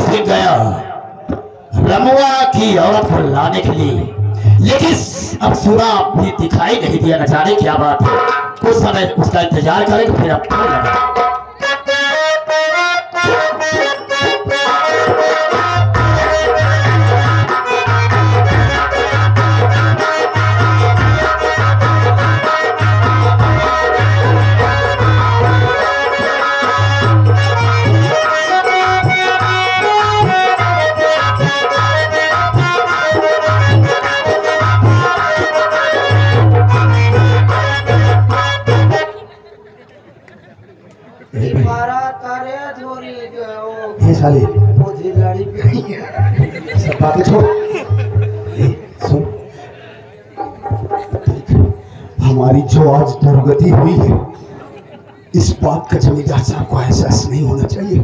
से गया रमुआ की औरत को लाने के लिए, लेकिन अब सूरा भी दिखाई नहीं दिया। न जाने क्या बात है। कुछ समय उसका इंतजार करेंगे, फिर अब फोन लगा। ये साले सब बातें छोड़। सुन, हमारी जो आज दुर्गति हुई है, इस बात का जमींदार साहब को एहसास नहीं होना चाहिए।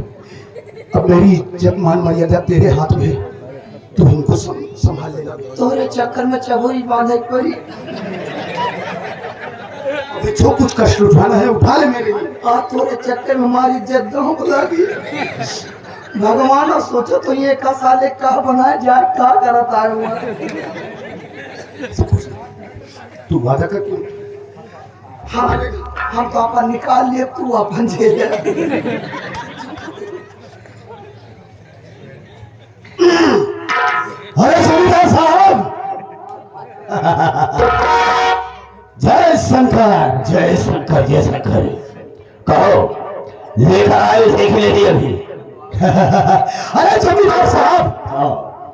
अब मेरी इज्जत मान मर्यादा तेरे हाथ में, तू इनको संभाल लेगा। तोरे चक्कर में चबोरी बांधे पड़ी। जो कुछ कष्ट उठाना है उठा ले मेरे लिए। तोरे चक्कर में हमारी इज्जत गाँव बुला दी। भगवान सोचो तो ये का साले का बनाए जाए, का करता है वो। तू वादा कर क्यों? हाँ, हम तो अपन निकाल लिए, तू अपन जेल। अरे जमींदार साहब, जय शंकर जय शंकर जय शंकर। कहो, लेकर आए देख लेती अभी। अरे जमींदार साहब,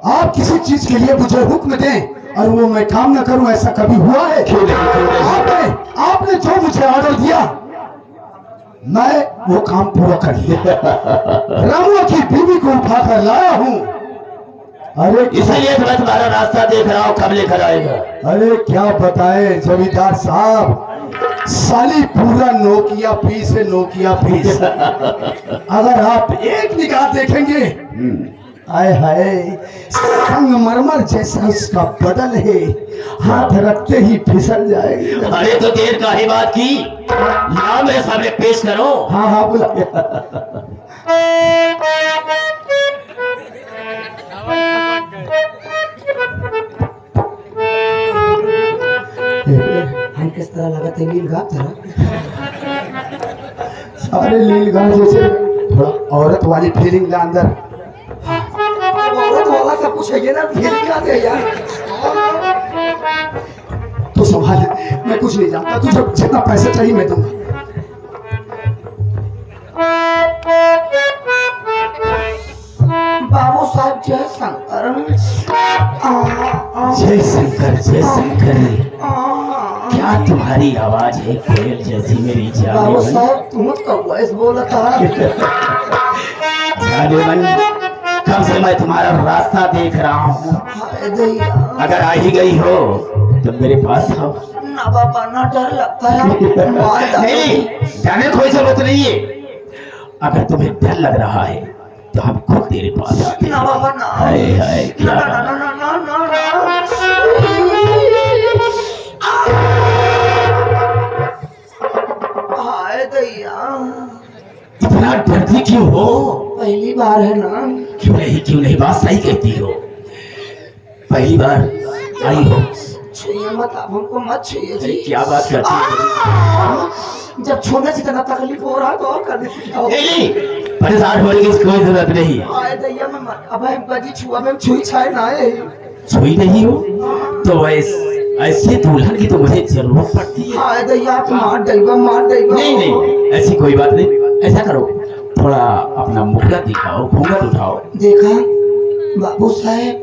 आप किसी चीज के लिए मुझे हुक्म दें और वो मैं काम न करूं, ऐसा कभी हुआ है? क्यों नहीं? आपने जो मुझे ऑर्डर दिया, मैं वो काम पूरा कर लिया। रमुआ की बीवी को उठा कर लाया हूँ। अरे इसलिए तो मैं तुम्हारा रास्ता देख रहा हूँ, कब लेकर आएगा। अरे क्या बताएं जमींदार साहब, साली पूरा नोकिया पीस है, नोकिया पीस। अगर आप एक निगाह देखेंगे, आए हाय, संगमरमर जैसा उसका बदन है, हाथ रखते ही फिसल जाएगा। अरे तो देर का ही बात की, यहाँ मेरे सामने पेश करो। हाँ हाँ बोला। हम किस तरह लगते हैं नीलगाय तरह। सारे नीलगाय जैसे, थोड़ा औरत वाली फीलिंग ला अंदर। औरत वाला सब कुछ है ना, फीलिंग क्या दे यार। तो संभाल, मैं कुछ नहीं जानता, तुझे जितना पैसा चाहिए मैं दूंगा। बाबू साहब जय शंकर। जय शंकर जय शंकर। क्या तुम्हारी आवाज है कोयल जैसी मेरी बाबू जाने साहब, तुम तो वॉइस बोला था। जाने मन, कब से मैं तुम्हारा रास्ता देख रहा हूँ। हाय दैया। अगर आ ही गई हो तो मेरे पास आओ। ना बाबा, ना डर लगता है। नहीं, डरने कोई जरूरत नहीं है। अगर तुम्हें डर लग रहा है तो हम खुद तेरे पास आते हैं। ना बाबा ना। हाय हाय, क्या ना ना ना ना ना ना। हाय दैया, इतना डरती क्यों हो? पहली बार है ना। क्यों नहीं, बात सही कहती हो। पहली बार आई हो। छुइए मत, आप हमको मत छुइए अरे जी। क्या बात करती हो? जब छोड़ने से इतना तकलीफ हो रहा है तो और कर देती हो। नहीं, परेशान होने की कोई जरूरत नहीं। हाय दैया, मैं अब हम बजी छुआ में छुई छाए ना है। छुई नहीं हो तो ऐसे दुल्हन की तो मुझे जरूरत पड़ती है। हाय दैया, आप मार देगा, मार देगा। नहीं, ऐसी कोई बात नहीं। ऐसा करो, थोड़ा अपना मुखड़ा दिखाओ, घूंघट उठाओ। देखा बाबू साहब,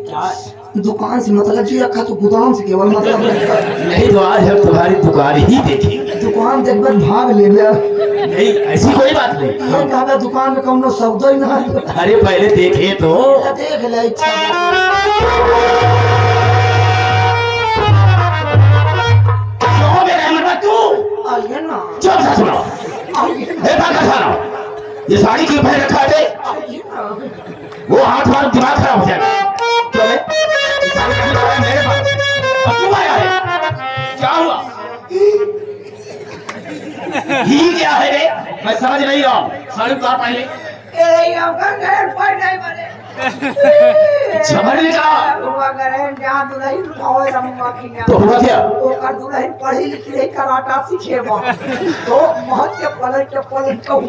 दुकान से मतलब जी रखा तो गोदाम से केवल मतलब नहीं तो आज हम तुम्हारी दुकान ही देखेंगे। दुकान देख कर भाग ले लिया। नहीं, ऐसी कोई बात नहीं। ये कहा दुकान में कौन सौदा ही ना है। अरे पहले देखे तो। देख ले इच्छा। आइए ना, चुप से सुनो। ये साड़ी क्यों पहन रखा है? आइए ना। वो हाथ दिमाग खराब हो जाएगा। क्यों है? ये साड़ी पहन रखा है मेरे पास। अब क्यों आया है? क्या हुआ? ये क्या है रे? मैं समझ नहीं रहा हूँ। साड़ी उतार पहले। झमरने का हुआ करे जहाँ दुल्हन होए रमुआ की ना तो हुआ क्या? तो कर दुल्हन पढ़ी लिखी रही कराटा सीखे बा तो महत के पलट कहूँ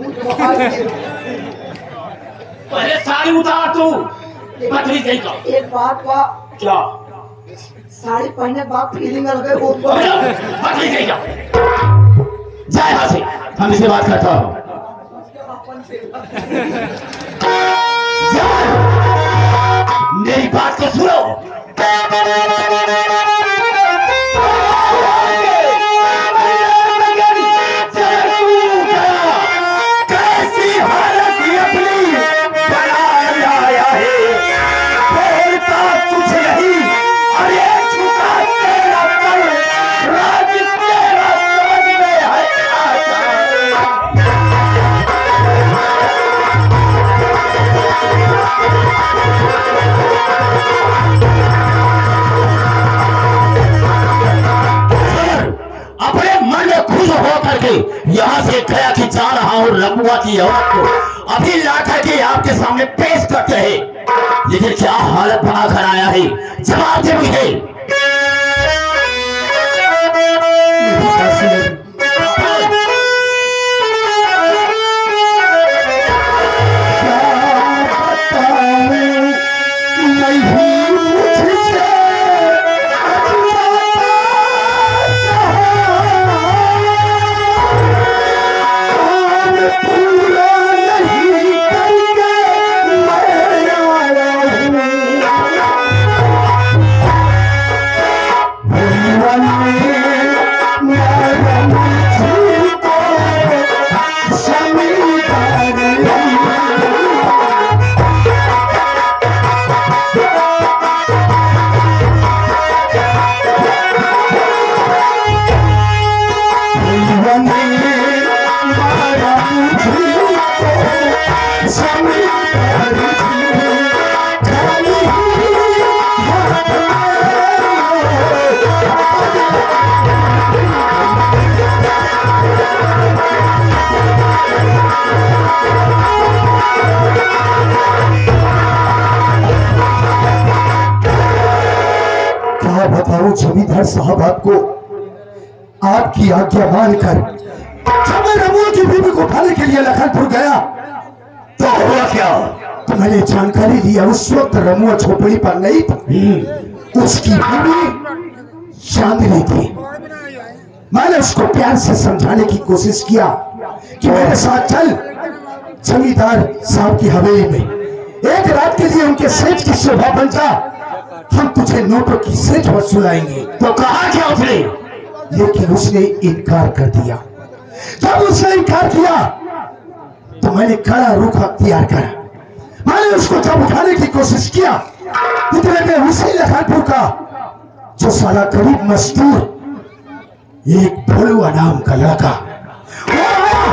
पहले साड़ी उतार तू पतली गई का एक बात बा क्या साड़ी पहने बाद फीलिंग अलग है बहुत पतली गई का जाए यहाँ से हम इससे बात करता हूँ मेरी बात को सुनो कैसी हालत ही अपनी बनाया आया है बोलता कुछ नहीं अरे झुका तेरा कर राज तेरा समझ में है आता अपने मन में खुश हो करके यहाँ से गया कि जा रहा हूँ रमुआ की औरत को अभी ला करके आपके सामने पेश करते हैं लेकिन क्या हालत बना कर आया है जवाब दे मुझे बताऊं जमींदार साहब आपको आपकी आज्ञा मानकर जब मैं रमुआ की बीवी को उठाने के लिए लखनपुर गया तो हुआ क्या तो मैंने जानकारी लिया उस वक्त रमुआ झोपड़ी पर नहीं था उसकी बीवी चांदनी थी मैंने उसको प्यार से समझाने की कोशिश किया कि मेरे साथ चल जमींदार साहब की हवेली में एक रात के लिए उनके सेठ की शोभा बन जा हम तुझे नोटों की सेठ वसूलाएंगे तो कहा क्या उसने लेकिन उसने इनकार कर दिया जब उसने इनकार किया तो मैंने कड़ा रुख अख्तियार करा मैंने उसको जब उठाने की कोशिश किया इतने में उसी लखनपुर का जो साला गरीब मजदूर एक भोलुआ नाम का लड़का वो आया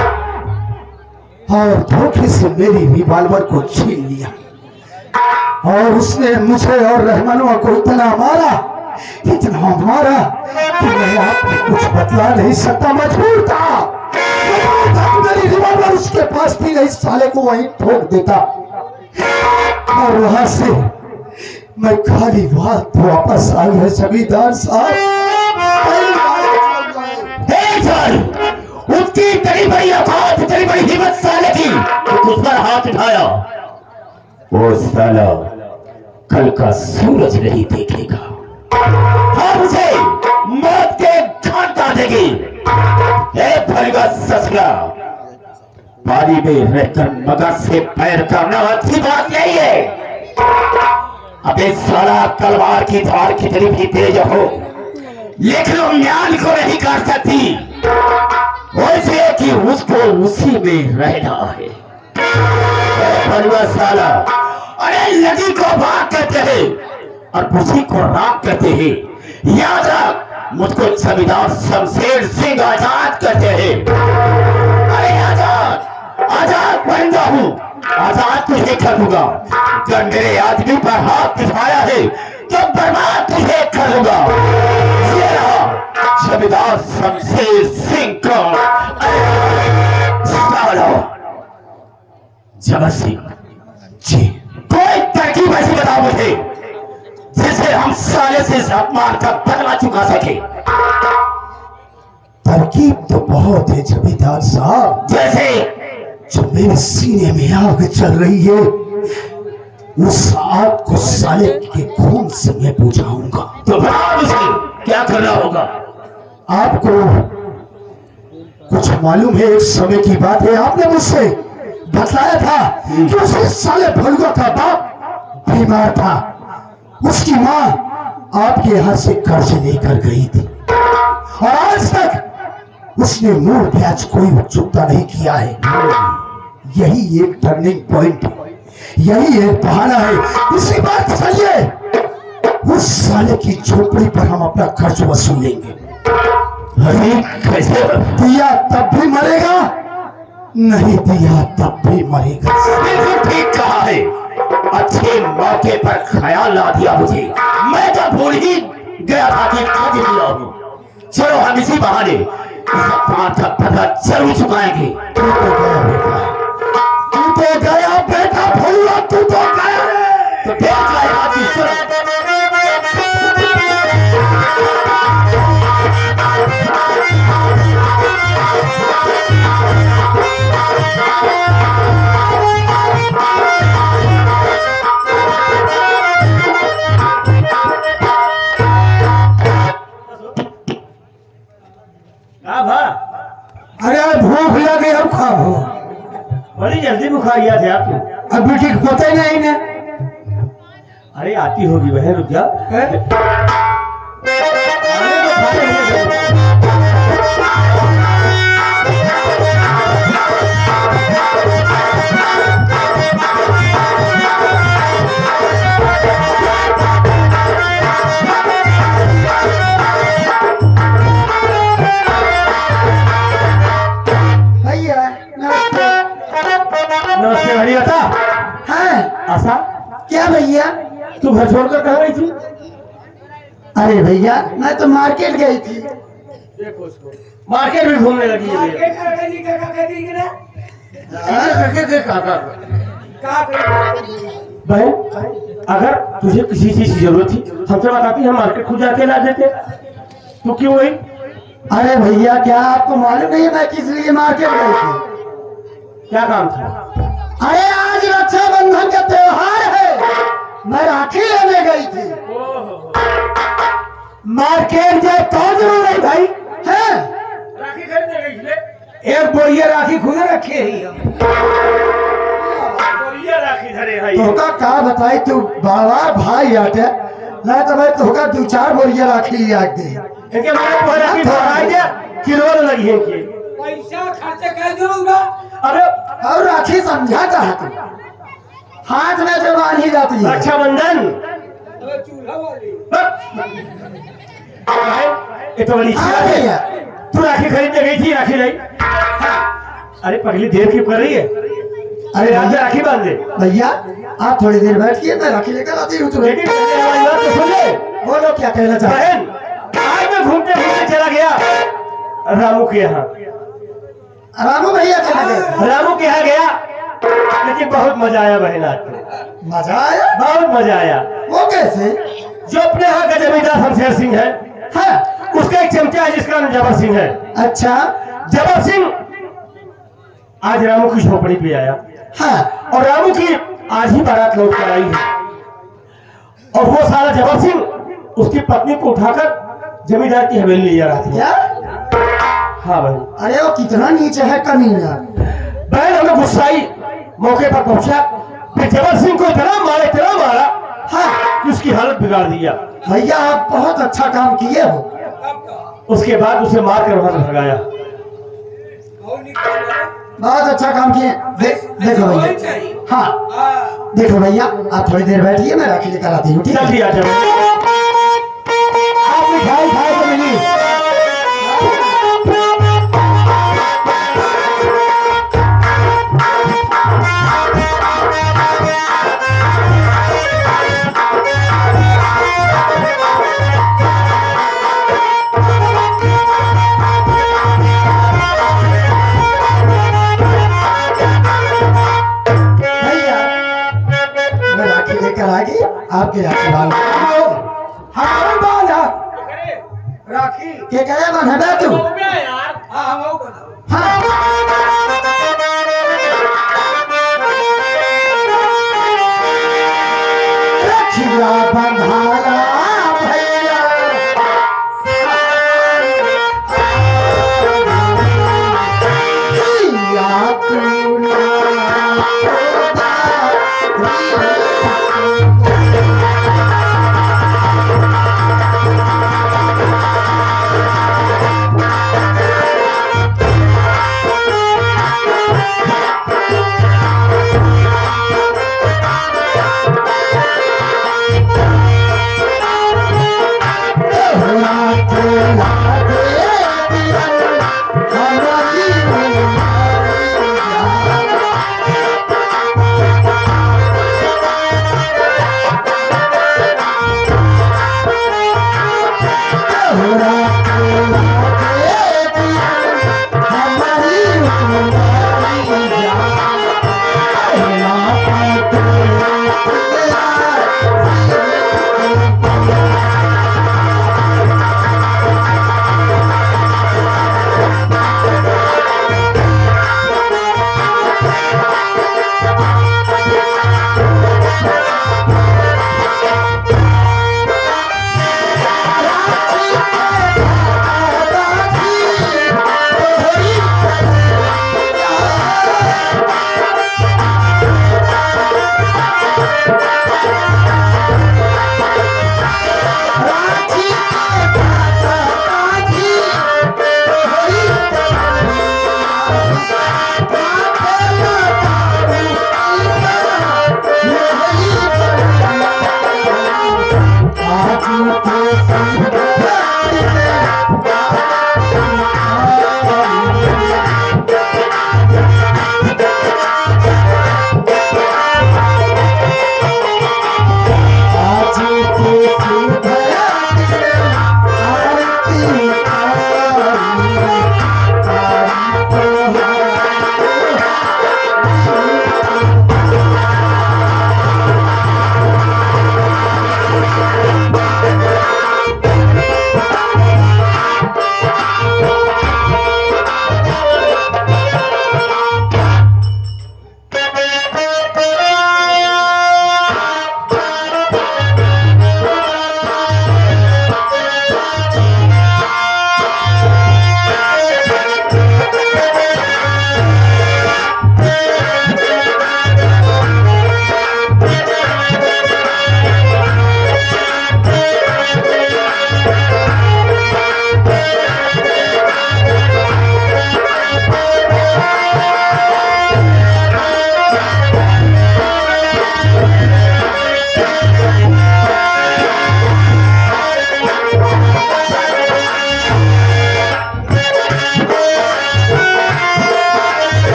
और धोखे से मेरी रिवॉल्वर को छीन लिया और उसने मुझे और रहमानुआ को इतना मारा कि मैं आपको कुछ बतला नहीं सकता मजबूर था मेरी रिवॉल्वर उसके पास थी नहीं साले को वहीं ठोक देता और वहां से मैं खाली बात वापस आ गया जमींदार साहब उसकी इतनी बड़ी औकात इतनी बड़ी हिम्मत साले की तो उस पर हाथ उठाया वो साला कल का सूरज नहीं देखेगा हम उसे मौत के घाट डालेगी भलगा ससुरा पानी में रहकर मगज से पैर करना अच्छी बात नहीं है अबे साला तलवार की धार कितनी भी तेज हो लेकिन वो म्यान को नहीं कर सकती वैसे कि उसको उसी में रहना है साला अरे नदी को भाग कहते हैं और उसी को राग कहते हैं याद रख मुझको जमींदार शमशेर सिंह आजाद कहते हैं अरे आजाद आजाद बंदा हूँ आजाद तुझे कर दूंगा अगर मेरे आदमी पर हाथ उठाया है तो बर्बाद तुझे कर दूंगा ये रहा जमींदार शमशेर सिंह का जबर सिंह जी कोई कैसे इस अपमान का बदला चुका सके। तरकीब तो बहुत है जमींदार साहब। जैसे जो मेरे सीने में आग चल रही है, उस आग को साले के खून से मैं बुझाऊंगा। तो बताओ मुझे क्या करना होगा। आपको कुछ मालूम है, एक समय की बात है, आपने मुझसे बतलाया था कि उस साले भलुआ का बाप बीमार था, उसकी माँ आपके यहाँ से कर्ज लेकर गई थी और आज तक उसने मूल ब्याज कोई चुकता नहीं किया है। यही एक टर्निंग पॉइंट, यही एक बहाना है। इसी बात चलिए उस साले की झोपड़ी पर हम अपना खर्च वसूलेंगे। अरे कैसे? दिया तब भी मरेगा, नहीं दिया तब भी मरेगा। बिल्कुल ठीक कहा है। अच्छे मौके पर ख्याल ला दिया मुझे। मैं तो भूल ही गया था कि आज दिया हूँ। चलो हम इसी बहाने इस अपमान का बदला जरूर चुकाएंगे। तू तो गया बेटा भलुआ, तू तो गया रे। तो देख लाएगा कि अरे भूख लगी, अब खाओ। बड़ी जल्दी बुखार गया थे आपको। अभी ठीक पता ही नहीं ना। अरे आती होगी वह, रुक जा। अरे तो खा लेंगे सब। भैया नमस्ते। नमस्ते भैया था। हाँ आशा क्या भैया? तू घर छोड़कर कहाँ गई थी? अरे भैया मैं तो मार्केट गई थी। मार्केट में घूमने लगी है भैया। बहन, अगर तुझे किसी चीज की जरूरत थी हमसे बताती, हम मार्केट खुद जाके ला देते। तो क्यों गई? अरे भैया क्या आपको मालूम नहीं है मैं किस लिए मार्केट गई थी? क्या काम था? अरे आज रक्षाबंधन का त्योहार है, मैं राखी लेने गई थी। मार्केट जाए तो जरूर है भाई। है राखी खरीदने गई थी। एक बोरिया राखी खुद रखे ही हम। बोलिए राखी धरे है। तोका का बताई, तू बाबा भाई आटे ना तो मैं तोका 2-4 बोरिया राखी लिया दे। इनके मैंने कोई राखी धराई दे किलो लगी है कि पैसा खर्च कर दूंगा। अरे और राखी समझा चाहती, हाथ में जो बांधी जाती है। रक्षाबंधन तो चूल्हा वाली ये तो बड़ी हाँ अच्छी बात भैया। है। तू राखी खरीदने गई थी, राखी लाई। अरे पगली देर क्यों कर रही है? अरे आज राखी बांध दे। भैया आप थोड़ी देर बैठिए, मैं राखी लेकर आती हूँ तुम्हें। लेकिन पहले हमारी बात तो सुन ले। बोलो क्या कहना चाहते हैं? बहन, आज मैं घूमते घूमते चला गया रामू के यहाँ। रामू भैया चला गए। रामू के यहाँ गया, लेकिन बहुत मजा आया बहन। आज तो मजा आया? बहुत मजा आया। वो कैसे? जो अपने यहाँ का जमींदार शमशेर सिंह है, हाँ उसका एक चमचा है जिसका नाम जबर सिंह है। अच्छा जबर सिंह आज रामू की झोपड़ी पे आया हाँ और रामू की आज ही बारात लौट कर आई है। और वो साला जबर सिंह उसकी पत्नी को उठाकर जमींदार की हवेली ले जा रहा था। क्या? हाँ भाई। अरे वो कितना नीचे है कमीना। बहन हमें गुस्साई, मौके पर पहुंचा, फिर जबर सिंह को इतना मारा हाँ कि उसकी हालत बिगाड़ दिया। भैया आप बहुत अच्छा काम किए हो। उसके बाद उसे मार कर वहां से भगाया। बहुत अच्छा काम किए। देखो भैया, हाँ देखो भैया आप थोड़ी देर बैठिए, मैं राखी लेकर आती हूँ। ठीक चल है? दिया जब आप मिठाई खाए तो मिली। भैया मैं राखी लेकर आ गई, आपके आशीर्वाद। के कहे मन हटा तू यार हाँ हम वो बनाओ रखिया बंधाला भैया या तू ना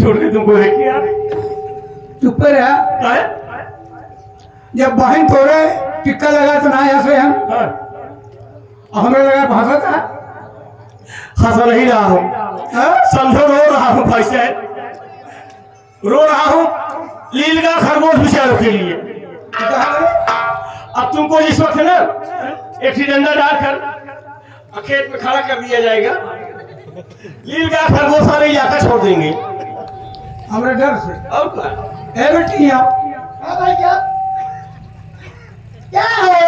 छोड़ के तुमको है कि यार चुप पर है है? जब बहन तोड़े टिक्का लगा तो ना ऐसे हम हाँ। हमें लगा भाषा था हंस नहीं रहा हूँ समझो रो रहा हूँ भाई साहब रो रहा हूँ लीलगाय खरगोश बेचारों के लिए। अब तुमको इस वक्त ना एक ही डंडा डालकर खेत में खड़ा कर दिया जाएगा, लीलगाय खरगोश सारे इलाका छोड़ देंगे हमारे डर से। और क्या? ए बेटी आप भाई क्या क्या है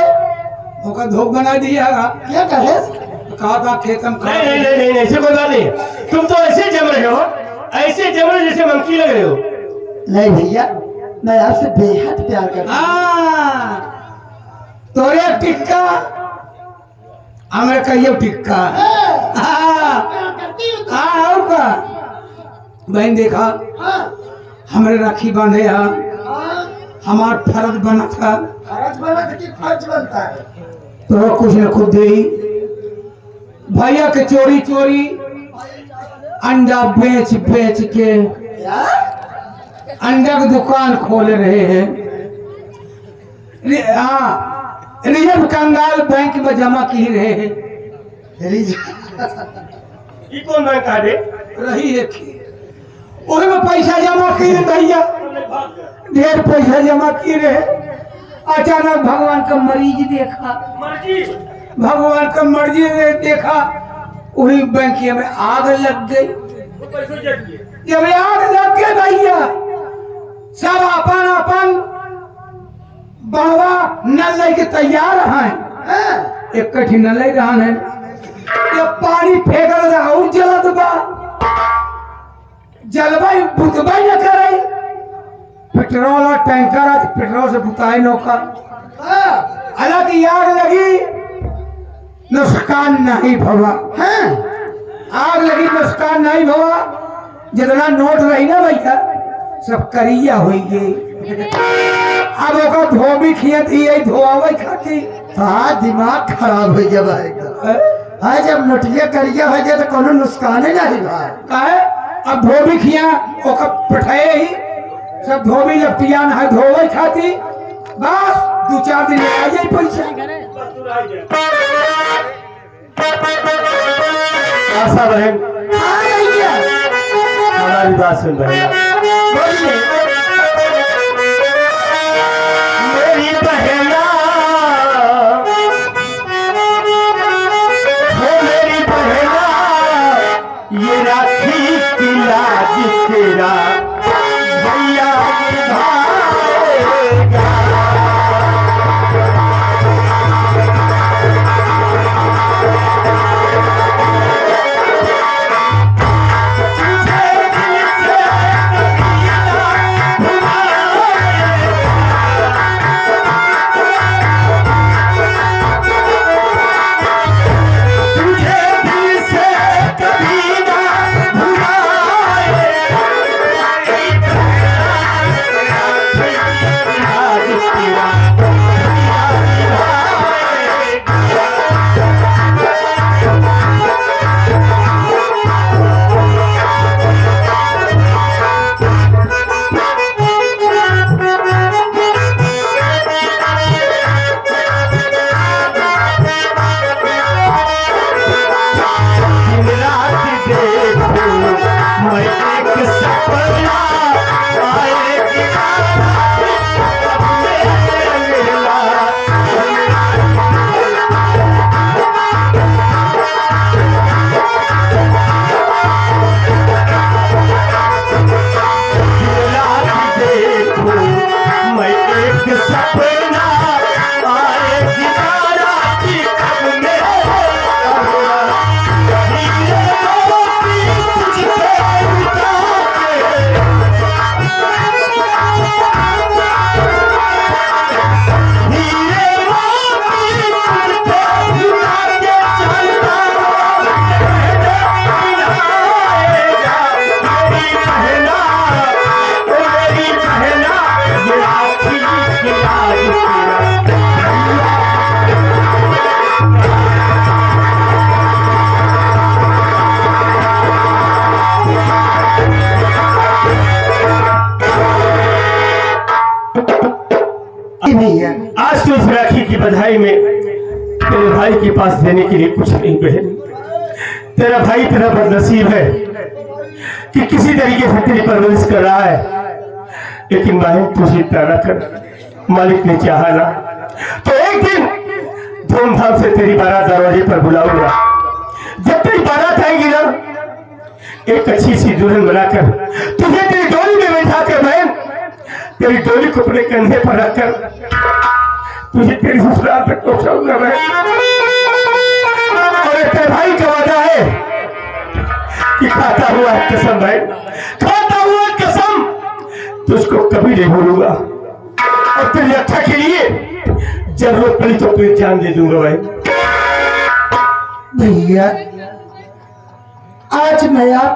होगा धोख बना दिया क्या कहे कहा था खेतम नहीं नहीं नहीं नहीं ऐसे कोई बात नहीं, तुम तो ऐसे जम रहे हो, ऐसे जम रहे जैसे मंकी लग रहे हो। नहीं भैया मैं आपसे बेहद प्यार करता हूँ। तोरे टिक्का हमें कहियो टिक्का और का बहन देखा हमारे राखी बांधे हमार फर्ज बना था। फर्ज बना था कि फर्ज बनता है तो कुछ न खुद दे भैया के चोरी चोरी अंडा बेच बेच के अंडा की दुकान खोल रहे हैं। हाँ, रिजर्व कंगाल बैंक में जमा की रहे हैं। ये कौन बैंक आ रे? रही एक वही में पैसा जमा की रहे भैया, ढेर पैसा जमा की रहे। अचानक भगवान का मरीज देखा, मर्जी भगवान का मर्जी देखा, वही बैंकिया में आग लग गई। वो पैसे जट लिए। जब आग लग गई भैया, सब अपन अपन बाबा नल लेके तैयार हैं। एक कठी नल रहन है, जब पानी फेंकल रहा और जलत बा, जलवाई बुतवाई न करे। पेट्रोल और टैंकर आज पेट्रोल से बुताई नौका। हालांकि आग लगी, नुकसान नहीं भवा। आग लगी, नुकसान नहीं भवा। जितना नोट रही ना भैया सब करिया हो गई। अब ओका धोबी खियत ही धोआवे खाती। हाँ, दिमाग खराब हो गया एकदम। हाँ, जब नोटिया करिया हो गया तो कोनो नुकसान नहीं भाई। काहे अब धोबी खिया ओका पठाए ही सब धोबी लपटियान है धोवे खाती। बस 2-4 दिन में आ जाए पैसा। बस तू रह जा। आशा बहन हमारी बात सुन भैया। मेरी बहना हो, मेरी बहना, ये राखी की लाज तेरा भैया निभाएगा। आज तो इस राखी की बधाई में तेरे भाई के पास देने के लिए कुछ नहीं बहन। तेरा भाई तेरा बदनसीब है कि किसी तरीके से तेरी परवरिश कर रहा है, लेकिन बहन तुझे पैदा कर मालिक ने चाहा ना तो एक दिन धूमधाम से तेरी बारात दरवाजे पर बुलाऊंगा। जब तेरी बारात आएगी ना, एक अच्छी सी दुल्हन बनाकर तुझे तेरी डोली में बैठा कर बहन, तेरी डोली को अपने कंधे पर रखकर तुझे तेरी ससुराल तक पहुंचाऊंगा मैं। और तेरे भाई का वादा है कि खाता हुआ कसम भाई, खाता हुआ कसम तुझको कभी नहीं भूलूंगा। और तेरी रक्षा के लिए जरूरत पड़ी तो अपनी जान दे दूंगा भाई। भैया आज मैं आप